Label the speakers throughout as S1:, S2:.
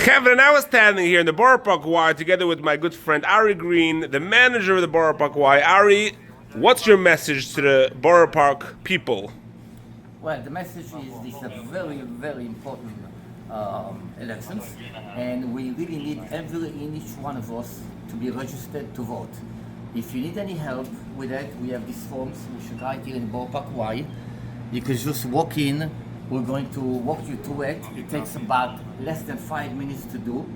S1: Kevin and I was standing here in the Borough Park Y together with my good friend Ari Green, the manager of the Borough Park Y. Ari, what's your message to the Borough Park people?
S2: Well, the message is this is a very, very important elections, and we really need every and each one of us to be registered to vote. If you need any help with that, we have these forms which are right here in Borough Park Y. You can just walk in. We're going to walk you through it. It takes about less than 5 minutes to do,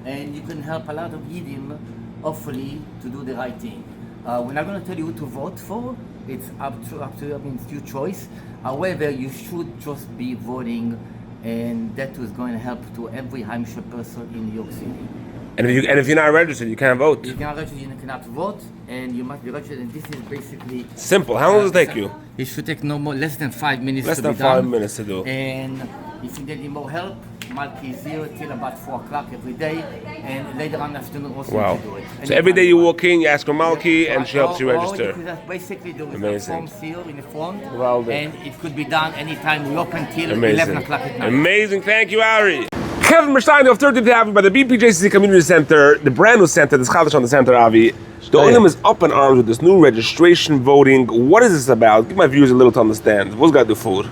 S2: and you can help a lot of Yiddim, hopefully, to do the right thing. We're not going to tell you who to vote for. It's up to you. I mean, it's your choice. However, you should just be voting, and that is going to help to every Hampshire person in New York City.
S1: And if you're not registered, you can't vote.
S2: If you're not registered, you cannot vote, and you must be registered. And this is basically
S1: simple. How long does it take you?
S2: It should take less than 5 minutes.
S1: Less than 5 minutes to do.
S2: And if you need any more help, Malki is here till about 4 o'clock every day, and later on in the afternoon also you can do it.
S1: So every day you walk in, you ask for Malki, and she helps you register.
S2: Basically, there is
S1: Amazing.
S2: forms here in the front,
S1: Well,
S2: and it could be done anytime. We open till 11 o'clock at night.
S1: Amazing. Thank you, Ari. Kevin, we're starting off 13th Avenue by the BPJCC Community Center, the brand new center, the Chadash on the center, Avi. The Olim is up in arms with this new registration voting. What is this about? Give my viewers a little to understand. What's got to do for?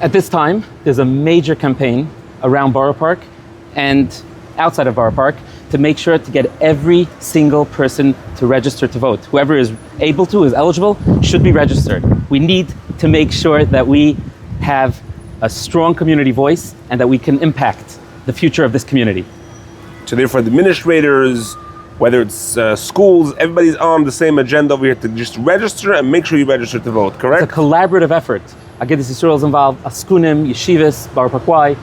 S3: At this time, there's a major campaign around Borough Park and outside of Borough Park to make sure to get every single person to register to vote. Whoever is able to, is eligible, should be registered. We need to make sure that we have a strong community voice and that we can impact the future of this community.
S1: So therefore, the administrators, whether it's schools, everybody's on the same agenda over here to just register and make sure you register to vote, correct?
S3: It's a collaborative effort. Agudas Yisrael is involved, Askunim, Yeshivas, Borough Park Y,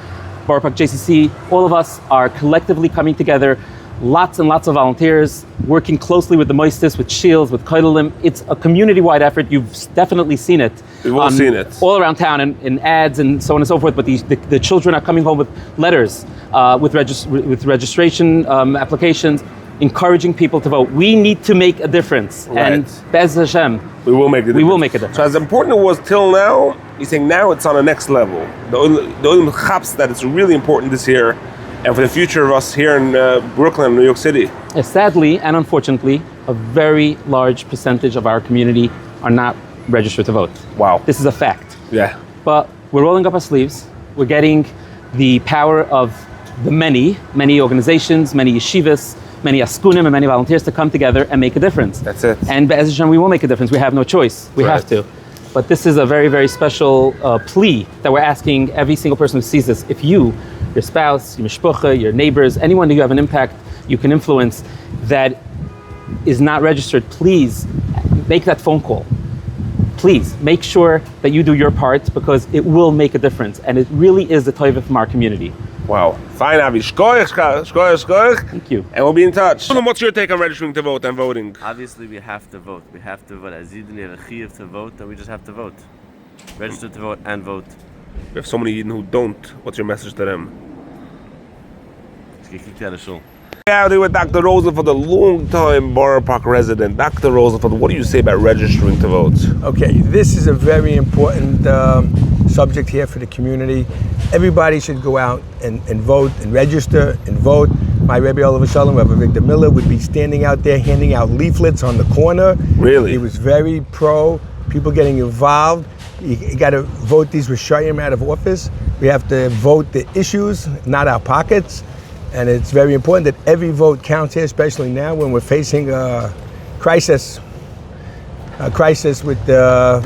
S3: Borough Park JCC, all of us are collectively coming together, lots and lots of volunteers, working closely with the Moistis, with Shields, with Koidelim. It's a community-wide effort. You've definitely seen it.
S1: We've all seen it.
S3: All around town in ads and so on and so forth, but the children are coming home with letters, with registration applications, encouraging people to vote. We need to make a difference.
S1: Right.
S3: And Bez Hashem,
S1: we will make a difference.
S3: We will make a difference.
S1: So as important it was till now, he's saying now it's on the next level. The Olim chaps that it's really important this year and for the future of us here in Brooklyn, New York City.
S3: Sadly and unfortunately, a very large percentage of our community are not registered to vote.
S1: Wow.
S3: This is a fact.
S1: Yeah.
S3: But we're rolling up our sleeves. We're getting the power of the many organizations, many yeshivas, many askunim, and many volunteers to come together and make a difference.
S1: That's it.
S3: And Be'ez Hashem, we will make a difference. We have no choice. We have to. But this is a very, very special plea that we're asking every single person who sees this. If you, your spouse, your mishpucha, your neighbors, anyone who you have an impact, you can influence, that is not registered, please make that phone call. Please make sure that you do your part, because it will make a difference, and it really is the toiva from our community.
S1: Wow. Fine, Avi. Shkoich.
S3: Thank you.
S1: And we'll be in touch. What's your take on registering to vote and voting?
S4: Obviously, we have to vote. We have to vote. As Yidden, we have a chiyuv to vote, and we just have to vote. Register to vote and vote.
S1: We have so many Yidden who don't. What's your message to them?
S4: Let's get kicked out of shul.
S1: Yeah, they were Dr. Rosenfeld, a long-time Borough Park resident. Dr. Rosenfeld, what do you say about registering to vote?
S5: Okay, this is a very important subject here for the community. Everybody should go out and vote and register and vote. My Rebbe Oliver Shalom, Rebbe Victor Miller, would be standing out there handing out leaflets on the corner.
S1: Really?
S5: He was very pro, people getting involved. You got to vote these Rishayim out of office. We have to vote the issues, not our pockets. And it's very important that every vote counts here, especially now when we're facing a crisis with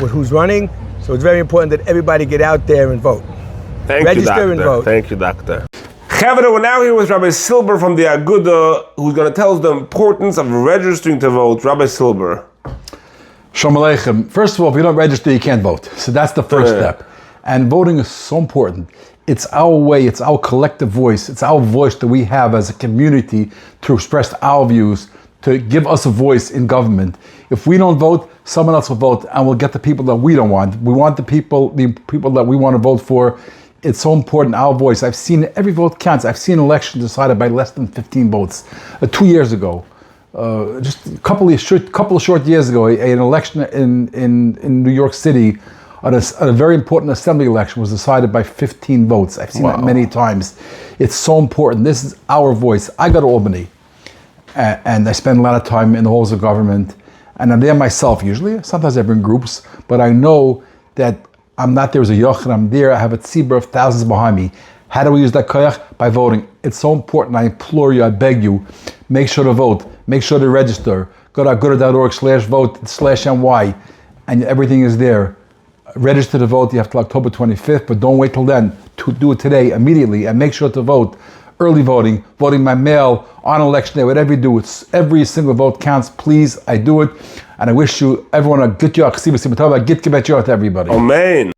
S5: who's running. So it's very important that everybody get out there and vote.
S1: Register and vote. Thank you, Doctor. Chavre, we're now here with Rabbi Silber from the Aguda, who's going to tell us the importance of registering to vote. Rabbi Silber.
S6: Shalom Aleichem. First of all, if you don't register, you can't vote. So that's the first step. And voting is so important. It's our way, it's our collective voice, it's our voice that we have as a community to express our views, to give us a voice in government. If we don't vote, someone else will vote, and we'll get the people that we don't want. We want the people that we want to vote for. It's so important, our voice. I've seen every vote counts. I've seen elections decided by less than 15 votes. 2 years ago, just a couple of short years ago, an election in New York City, a very important assembly election was decided by 15 votes. I've seen that many times. It's so important. This is our voice. I go to Albany, and I spend a lot of time in the halls of government, and I'm there myself usually. Sometimes I bring groups, but I know that I'm not there as a yoch, and I'm there. I have a tzibur of thousands behind me. How do we use that koyach? By voting. It's so important. I implore you, I beg you, make sure to vote. Make sure to register. Go to aguda.org/vote/NY, and everything is there. Register to vote. You have till October 25th, but don't wait till then. To do it today, immediately, and make sure to vote. Early voting, voting by mail, on election day, whatever you do, it's every single vote counts. Please, I do it. And I wish you, everyone, a good yach, git gebet to everybody.
S1: Amen.